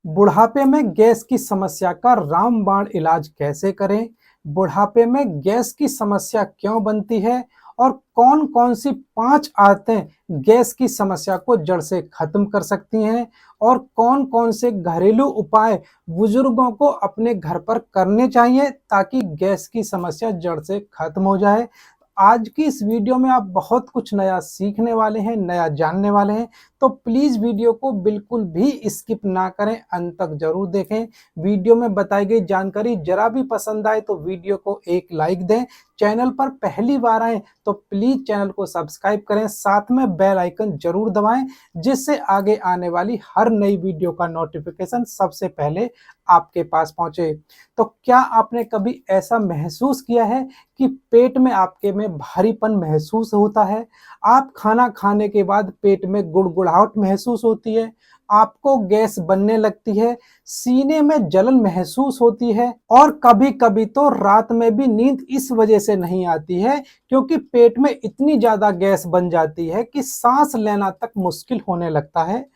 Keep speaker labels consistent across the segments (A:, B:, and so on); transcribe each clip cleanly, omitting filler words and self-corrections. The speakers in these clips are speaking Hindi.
A: बुढ़ापे में गैस की समस्या का रामबाण इलाज कैसे करें? बुढ़ापे में गैस की समस्या क्यों बनती है? और कौन-कौन सी 5 आदतें गैस की समस्या को जड़ से खत्म कर सकती हैं? और कौन-कौन से घरेलू उपाय बुजुर्गों को अपने घर पर करने चाहिए ताकि गैस की समस्या जड़ से खत्म हो जाए? आज की इस वीडियो में आप बहुत कुछ नया सीखने वाले हैं, नया जानने वाले हैं, तो प्लीज़ वीडियो को बिल्कुल भी स्किप ना करें, अंत तक ज़रूर देखें। वीडियो में बताई गई जानकारी ज़रा भी पसंद आए तो वीडियो को एक लाइक दें। चैनल पर पहली बार आएँ तो प्लीज़ चैनल को सब्सक्राइब करें, साथ में बेल आइकन ज़रूर दबाएँ, जिससे आगे आने वाली हर नई वीडियो का नोटिफ़िकेशन सबसे पहले आपके पास पहुँचे। तो क्या आपने कभी ऐसा महसूस किया है कि पेट में आपके में भारीपन महसूस होता है? आप खाना खाने के बाद पेट में गुड़गुड़ाहट महसूस होती है, आपको गैस बनने लगती है, सीने में जलन महसूस होती है और कभी-कभी तो रात में भी नींद इस वजह से नहीं आती है क्योंकि पेट में इतनी ज़्यादा गैस बन जाती है कि सांस लेना तक मुश्किल होने लगता है।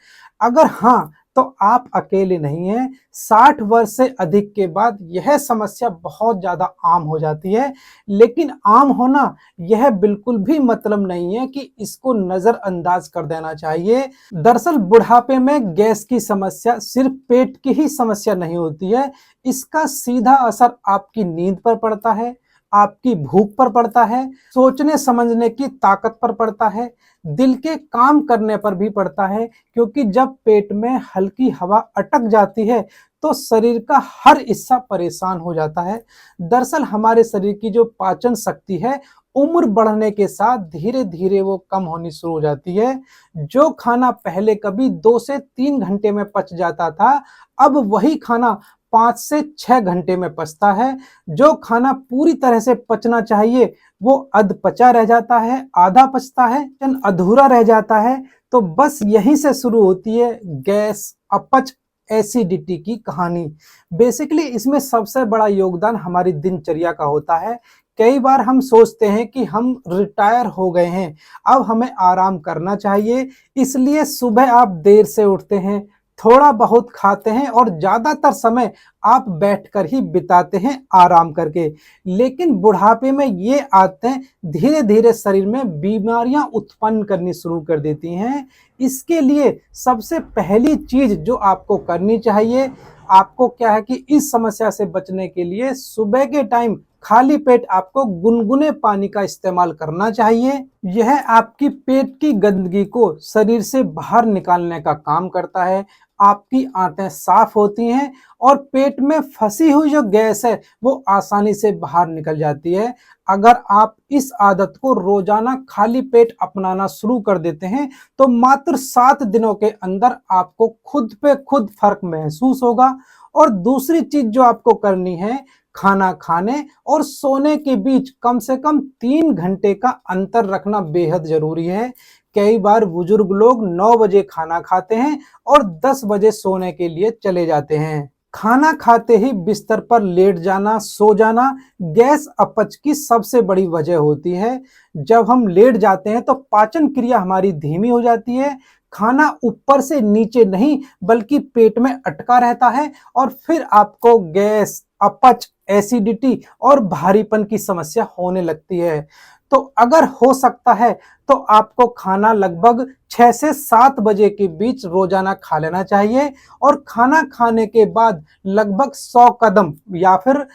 A: अगर हाँ, तो आप अकेले नहीं हैं। 60 वर्ष से अधिक के बाद यह समस्या बहुत ज़्यादा आम हो जाती है, लेकिन आम होना यह बिल्कुल भी मतलब नहीं है कि इसको नज़रअंदाज कर देना चाहिए। दरअसल बुढ़ापे में गैस की समस्या सिर्फ पेट की ही समस्या नहीं होती है, इसका सीधा असर आपकी नींद पर पड़ता है, आपकी भूख पर पड़ता है, सोचने समझने की ताकत पर पड़ता है, दिल के काम करने पर भी पड़ता है, क्योंकि जब पेट में हल्की हवा अटक जाती है तो शरीर का हर हिस्सा परेशान हो जाता है। दरअसल हमारे शरीर की जो पाचन शक्ति है, उम्र बढ़ने के साथ धीरे-धीरे वो कम होनी शुरू हो जाती है। जो खाना पहले कभी 2 से 3 घंटे में पच जाता था, अब वही खाना 5 से 6 घंटे में पचता है। जो खाना पूरी तरह से पचना चाहिए, वो अधपचा रह जाता है, आधा पचता है, अधूरा रह जाता है। तो बस यहीं से शुरू होती है गैस, अपच, एसिडिटी की कहानी। बेसिकली इसमें सबसे बड़ा योगदान हमारी दिनचर्या का होता है। कई बार हम सोचते हैं कि हम रिटायर हो गए हैं, अब हमें आराम करना चाहिए, इसलिए सुबह आप देर से उठते हैं, थोड़ा बहुत खाते हैं और ज़्यादातर समय आप बैठकर ही बिताते हैं आराम करके। लेकिन बुढ़ापे में ये आदतें धीरे-धीरे शरीर में बीमारियां उत्पन्न करनी शुरू कर देती हैं। इसके लिए सबसे पहली चीज़ जो आपको करनी चाहिए, आपको क्या है कि इस समस्या से बचने के लिए सुबह के टाइम खाली पेट आपको गुनगुने पानी का इस्तेमाल करना चाहिए। यह आपकी पेट की गंदगी को शरीर से बाहर निकालने का काम करता है। आपकी आंतें साफ होती हैं और पेट में फंसी हुई जो गैस है वो आसानी से बाहर निकल जाती है। अगर आप इस आदत को रोजाना खाली पेट अपनाना शुरू कर देते हैं तो मात्र 7 दिनों के अंदर आपको खुद पे खुद फर्क महसूस होगा। और दूसरी चीज जो आपको करनी है, खाना खाने और सोने के बीच कम से कम 3 घंटे का अंतर रखना बेहद जरूरी है। कई बार बुजुर्ग लोग 9 बजे खाना खाते हैं और 10 बजे सोने के लिए चले जाते हैं। खाना खाते ही बिस्तर पर लेट जाना, सो जाना गैस अपच की सबसे बड़ी वजह होती है। जब हम लेट जाते हैं तो पाचन क्रिया हमारी धीमी हो जाती है, खाना ऊपर से नीचे नहीं बल्कि पेट में अटका रहता है और फिर आपको गैस, अपच, एसिडिटी और भारीपन की समस्या होने लगती है। तो अगर हो सकता है तो आपको खाना लगभग 6 से 7 बजे के बीच रोजाना खा लेना चाहिए और खाना खाने के बाद लगभग 100 कदम या फिर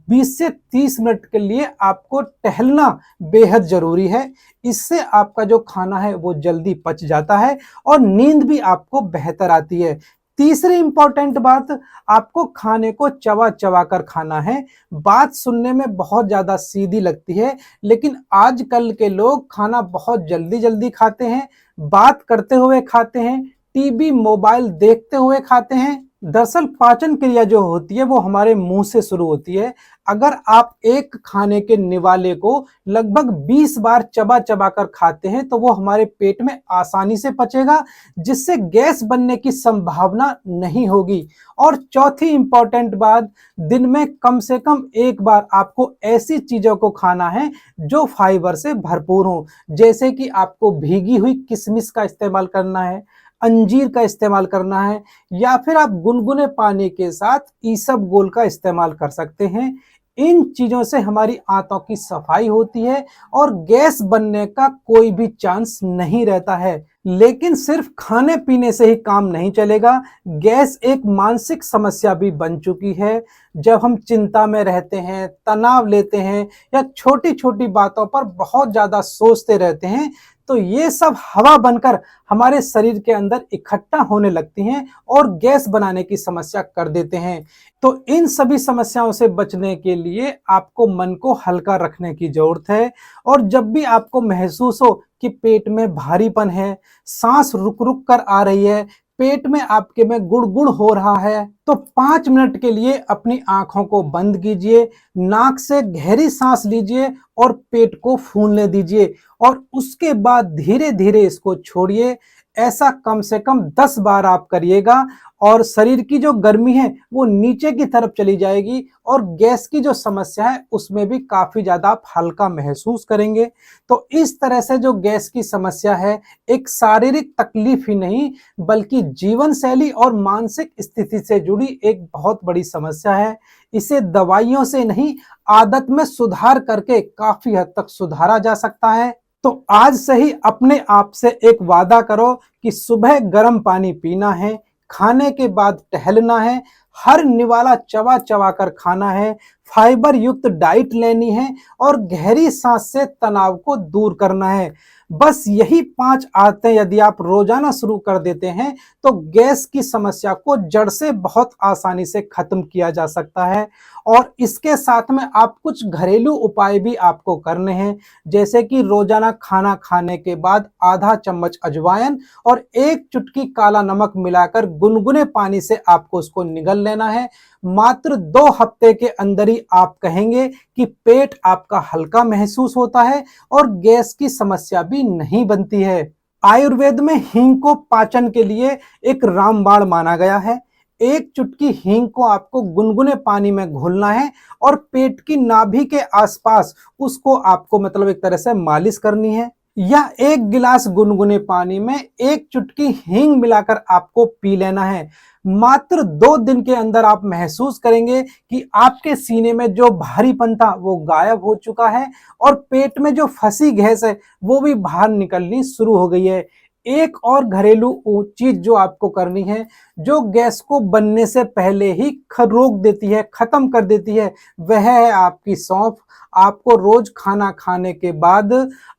A: 20 से 30 मिनट के लिए आपको टहलना बेहद जरूरी है। इससे आपका जो खाना है वो जल्दी पच जाता है और नींद भी आपको बेहतर आती है। तीसरी इंपॉर्टेंट बात, आपको खाने को चबा चबा कर खाना है। बात सुनने में बहुत ज्यादा सीधी लगती है, लेकिन आजकल के लोग खाना बहुत जल्दी जल्दी खाते हैं, बात करते हुए खाते हैं, टीवी मोबाइल देखते हुए खाते हैं। दरअसल पाचन क्रिया जो होती है वो हमारे मुंह से शुरू होती है। अगर आप एक खाने के निवाले को लगभग 20 बार चबा चबा कर खाते हैं तो वो हमारे पेट में आसानी से पचेगा, जिससे गैस बनने की संभावना नहीं होगी। और चौथी इंपॉर्टेंट बात, दिन में कम से कम एक बार आपको ऐसी चीजों को खाना है जो फाइबर से भरपूर हो, जैसे कि आपको भीगी हुई किशमिश का इस्तेमाल करना है, अंजीर का इस्तेमाल करना है, या फिर आप गुनगुने पानी के साथ इसबगोल का इस्तेमाल कर सकते हैं। इन चीजों से हमारी आंतों की सफाई होती है और गैस बनने का कोई भी चांस नहीं रहता है। लेकिन सिर्फ खाने पीने से ही काम नहीं चलेगा, गैस एक मानसिक समस्या भी बन चुकी है। जब हम चिंता में रहते हैं, तनाव लेते हैं या छोटी छोटी बातों पर बहुत ज्यादा सोचते रहते हैं, तो ये सब हवा बनकर हमारे शरीर के अंदर इकट्ठा होने लगती हैं और गैस बनाने की समस्या कर देते हैं। तो इन सभी समस्याओं से बचने के लिए आपको मन को हल्का रखने की जरूरत है। और जब भी आपको महसूस हो कि पेट में भारीपन है, सांस रुक रुक कर आ रही है, पेट में आपके में गुड़गुड़ हो रहा है, तो 5 मिनट के लिए अपनी आंखों को बंद कीजिए, नाक से गहरी सांस लीजिए और पेट को फूलने दीजिए और उसके बाद धीरे धीरे इसको छोड़िए। ऐसा कम से कम 10 बार आप करिएगा और शरीर की जो गर्मी है वो नीचे की तरफ चली जाएगी और गैस की जो समस्या है उसमें भी काफी ज्यादा आप हल्का महसूस करेंगे। तो इस तरह से जो गैस की समस्या है एक शारीरिक तकलीफ ही नहीं बल्कि जीवन शैली और मानसिक स्थिति से जुड़ी एक बहुत बड़ी समस्या है। इसे दवाइयों से नहीं, आदत में सुधार करके काफी हद तक सुधारा जा सकता है। तो आज से ही अपने आप से एक वादा करो कि सुबह गर्म पानी पीना है, खाने के बाद टहलना है, हर निवाला चबा चबा कर खाना है, फाइबर युक्त डाइट लेनी है और गहरी सांस से तनाव को दूर करना है। बस यही 5 आदतें यदि आप रोजाना शुरू कर देते हैं तो गैस की समस्या को जड़ से बहुत आसानी से खत्म किया जा सकता है। और इसके साथ में आप कुछ घरेलू उपाय भी आपको करने हैं, जैसे कि रोजाना खाना खाने के बाद आधा चम्मच अजवाइन और 1 चुटकी काला नमक मिलाकर गुनगुने पानी से आपको उसको निगल लेना है। मात्र 2 हफ्ते के अंदर ही आप कहेंगे कि पेट आपका हल्का महसूस होता है और गैस की समस्या भी नहीं बनती है। आयुर्वेद में हींग को पाचन के लिए एक रामबाण माना गया है। 1 चुटकी हींग को आपको गुनगुने पानी में घोलना है और पेट की नाभि के आसपास उसको आपको मतलब एक तरह से मालिश करनी है, या 1 गिलास गुनगुने पानी में 1 चुटकी हींग मिलाकर आपको पी लेना है। मात्र 2 दिन के अंदर आप महसूस करेंगे कि आपके सीने में जो भारीपन था वो गायब हो चुका है और पेट में जो फंसी गैस है वो भी बाहर निकलनी शुरू हो गई है। एक और घरेलू चीज जो आपको करनी है, जो गैस को बनने से पहले ही रोक देती है, खत्म कर देती है, वह है आपकी सौंफ। आपको रोज खाना खाने के बाद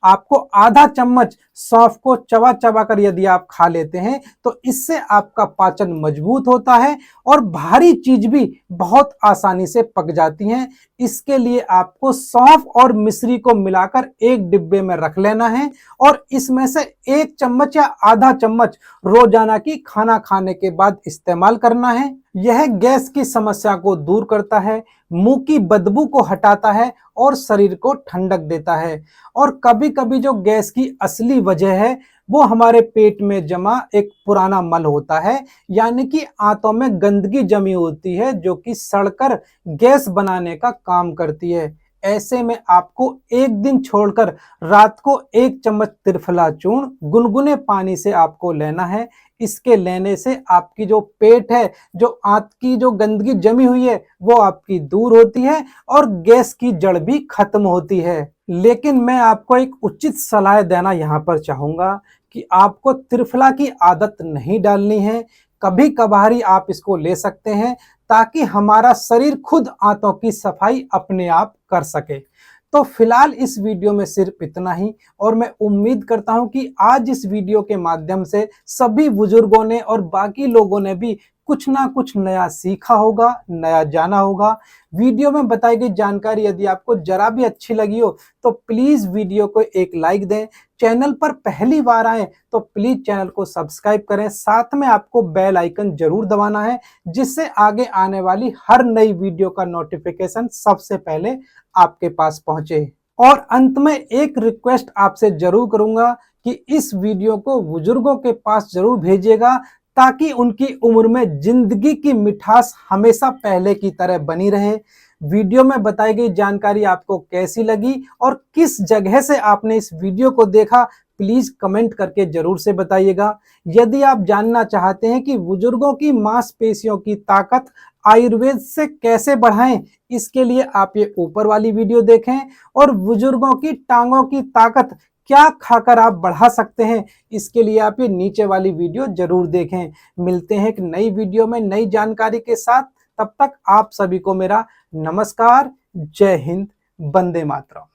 A: आपको आधा चम्मच सौंफ को चबा चबा कर यदि आप खा लेते हैं तो इससे आपका पाचन मजबूत होता है और भारी चीज भी बहुत आसानी से पक जाती हैं। इसके लिए आपको सौंफ और मिश्री को मिलाकर एक डिब्बे में रख लेना है और इसमें से 1 चम्मच या आधा चम्मच रोजाना की खाना खाने के बाद इस्तेमाल करना है। यह गैस की समस्या को दूर करता है, मुंह की बदबू को हटाता है और शरीर को ठंडक देता है। और कभी कभी जो गैस की असली वजह है वो हमारे पेट में जमा एक पुराना मल होता है, यानी कि आंतों में गंदगी जमी होती है जो कि सड़कर गैस बनाने का काम करती है। ऐसे में आपको 1 दिन छोड़कर रात को 1 चम्मच त्रिफला चूर्ण गुनगुने पानी से आपको लेना है। इसके लेने से आपकी जो पेट है, जो आंत की जो गंदगी जमी हुई है वो आपकी दूर होती है और गैस की जड़ भी खत्म होती है। लेकिन मैं आपको एक उचित सलाह देना यहाँ पर चाहूंगा कि आपको त्रिफला की आदत नहीं डालनी है। कभी कभार ही आप इसको ले सकते हैं ताकि हमारा शरीर खुद आंतों की सफाई अपने आप कर सके। तो फिलहाल इस वीडियो में सिर्फ इतना ही, और मैं उम्मीद करता हूं कि आज इस वीडियो के माध्यम से सभी बुजुर्गों ने और बाकी लोगों ने भी कुछ ना कुछ नया सीखा होगा, नया जाना होगा। वीडियो में बताई गई जानकारी यदि आपको जरा भी अच्छी लगी हो तो प्लीज वीडियो को एक लाइक दें। चैनल पर पहली बार आए तो प्लीज चैनल को सब्सक्राइब करें, साथ में आपको बेल आइकन जरूर दबाना है जिससे आगे आने वाली हर नई वीडियो का नोटिफिकेशन सबसे पहले आपके पास पहुंचे। और अंत में एक रिक्वेस्ट आपसे जरूर करूंगा कि इस वीडियो को बुजुर्गों के पास जरूर भेजिएगा ताकि उनकी उम्र में जिंदगी की मिठास हमेशा पहले की तरह बनी रहे। वीडियो में बताई गई जानकारी आपको कैसी लगी और किस जगह से आपने इस वीडियो को देखा, प्लीज कमेंट करके जरूर से बताइएगा। यदि आप जानना चाहते हैं कि बुजुर्गों की मांसपेशियों की ताकत आयुर्वेद से कैसे बढ़ाएं, इसके लिए आप ये ऊपर वाली वीडियो देखें। और बुजुर्गों की टांगों की ताकत क्या खाकर आप बढ़ा सकते हैं, इसके लिए आप ये नीचे वाली वीडियो जरूर देखें। मिलते हैं एक नई वीडियो में नई जानकारी के साथ। तब तक आप सभी को मेरा नमस्कार। जय हिंद, वंदे मातरम।